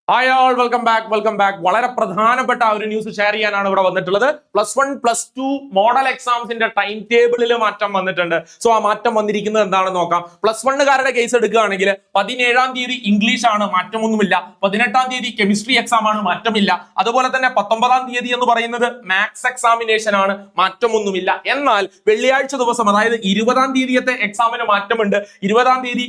Hi all, welcome back. വളരെ പ്രധാനപ്പെട്ട ഒരു ന്യൂസ് ഷെയർ ചെയ്യാനാണ് ഇവിടെ വന്നിട്ടുള്ളത്. +1 +2 മോഡൽ എക്സാംസിന്റെ ടൈം ടേബിളിൽ മാറ്റം വന്നിട്ടുണ്ട്. സോ ആ മാറ്റം വന്നിരിക്കുന്നത് എന്താണെന്ന് നോക്കാം. +1കാരുടെ കേസ് എടുക്കുകയാണെങ്കിൽ 17-ാം തീയതി ഇംഗ്ലീഷ് ആണ്, മാറ്റമൊന്നുമില്ല. 18-ാം തീയതി കെമിസ്ട്രി എക്സാം ആണ്, മാറ്റമില്ല. അതുപോലെ തന്നെ 19-ാം തീയതി എന്ന് പറയുന്നത് മാത്സ് എക്സാമിനേഷൻ ആണ്, മാറ്റമൊന്നുമില്ല. എന്നാൽ വെള്ളിയാഴ്ച ദിവസം, അതായത് 20-ാം തീയതിയത്തെ എക്സാമിന് മാറ്റമുണ്ട്. 20-ാം തീയതി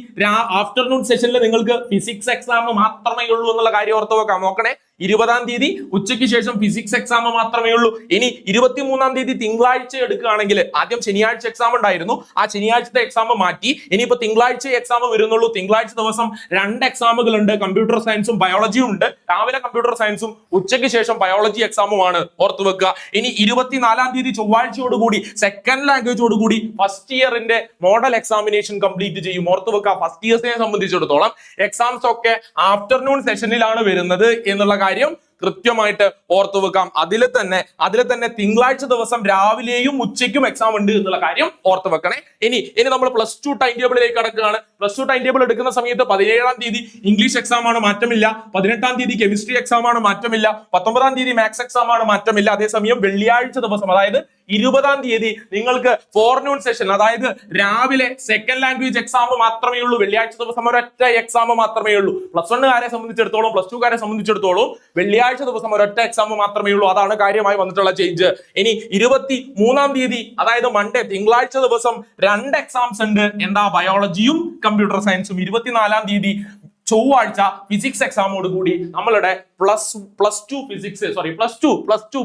ആഫ്റ്റർനൂൺ സെഷനിൽ നിങ്ങൾക്ക് ഫിസിക്സ് എക്സാം മാത്രമേ ഉള്ളൂ എന്നുള്ള കാര്യം ഓർത്ത് വെക്കാം. നോക്കണേ, 20-ാം തീയതി ഉച്ചയ്ക്ക് ശേഷം ഫിസിക്സ് എക്സാം മാത്രമേ ഉള്ളൂ. ഇനി 23-ാം തീയതി തിങ്കളാഴ്ച എടുക്കുകയാണെങ്കിൽ, ആദ്യം ശനിയാഴ്ച എക്സാം ഉണ്ടായിരുന്നു, ആ ശനിയാഴ്ചത്തെ എക്സാം മാറ്റി. ഇനിയിപ്പോ തിങ്കളാഴ്ച എക്സാം വരുന്നുള്ളൂ. തിങ്കളാഴ്ച ദിവസം 2 എക്സാമുകൾ ഉണ്ട്, കമ്പ്യൂട്ടർ സയൻസും ബയോളജിയും ഉണ്ട്. രാവിലെ കമ്പ്യൂട്ടർ സയൻസും ഉച്ചയ്ക്ക് ശേഷം ബയോളജി എക്സാമുമാണ്, ഓർത്തു വെക്കുക. ഇനി 24-ാം തീയതി ചൊവ്വാഴ്ചയോടുകൂടി സെക്കൻഡ് ലാംഗ്വേജോടുകൂടി ഫസ്റ്റ് ഇയറിന്റെ മോഡൽ എക്സാമിനേഷൻ കംപ്ലീറ്റ് ചെയ്യും. ഓർത്തു വെക്കുക, ഫസ്റ്റ് ഇയേഴ്സിനെ സംബന്ധിച്ചിടത്തോളം എക്സാംസ് ഒക്കെ ആഫ്റ്റർനൂൺ സെഷനിലാണ് വരുന്നത് എന്നുള്ള കാര്യം കൃത്യമായിട്ട് ഓർത്തു വെക്കാം. അതിൽ തന്നെ തിങ്കളാഴ്ച ദിവസം രാവിലെയും ഉച്ചയ്ക്കും എക്സാം ഉണ്ട് എന്നുള്ള കാര്യം ഓർത്തു വെക്കണേ. ഇനി നമ്മൾ +2 ടൈം ടേബിളിലേക്ക് കടക്കുകയാണ്. +2 ടൈം ടേബിൾ എടുക്കുന്ന സമയത്ത് 17-ാം തീയതി ഇംഗ്ലീഷ് എക്സാം ആണ്, മാറ്റമില്ല. 18-ാം തീയതി കെമിസ്ട്രി എക്സാം ആണ്, മാറ്റമില്ല. 19-ാം തീയതി മാത്സ് എക്സാം ആണ്, മാറ്റമില്ല. അതേസമയം വെള്ളിയാഴ്ച ദിവസം, അതായത് 20-ാം തീയതി നിങ്ങൾക്ക് ഫോർനൂൺ സെഷൻ, അതായത് രാവിലെ സെക്കൻഡ് ലാംഗ്വേജ് എക്സാം മാത്രമേ ഉള്ളൂ. വെള്ളിയാഴ്ച ദിവസം ഒരൊറ്റ എക്സാം മാത്രമേ ഉള്ളൂ. +1കാരെ സംബന്ധിച്ചിടത്തോളം, +2കാരെ സംബന്ധിച്ചിടത്തോളം വെള്ളിയാഴ്ച ദിവസം ഒരൊറ്റ എക്സാം മാത്രമേ ഉള്ളൂ. അതാണ് കാര്യമായി വന്നിട്ടുള്ള ചേഞ്ച്. ഇനി 23-ാം തീയതി, അതായത് മൺഡേ, തിങ്കളാഴ്ച ദിവസം 2 എക്സാംസ് ഉണ്ട്. എന്താ? ബയോളജിയും കമ്പ്യൂട്ടർ സയൻസും. 24-ാം തീയതി ചൊവ്വാഴ്ച ഫിസിക്സ് എക്സാമോട് കൂടി നമ്മളുടെ +2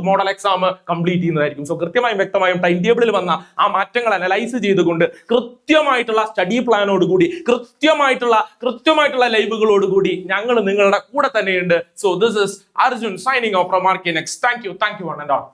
മോഡൽ എക്സാം കംപ്ലീറ്റ് ചെയ്യുന്നതായിരിക്കും. സോ കൃത്യമായും വ്യക്തമായും ടൈം ടേബിളിൽ വന്ന ആ മാറ്റങ്ങൾ അനലൈസ് ചെയ്തുകൊണ്ട് കൃത്യമായിട്ടുള്ള സ്റ്റഡി പ്ലാനോട് കൂടി കൃത്യമായിട്ടുള്ള ലൈവുകളോട് കൂടി ഞങ്ങൾ നിങ്ങളുടെ കൂടെ തന്നെയുണ്ട്. So this is Arjun signing off from RK Next. Thank you one and all.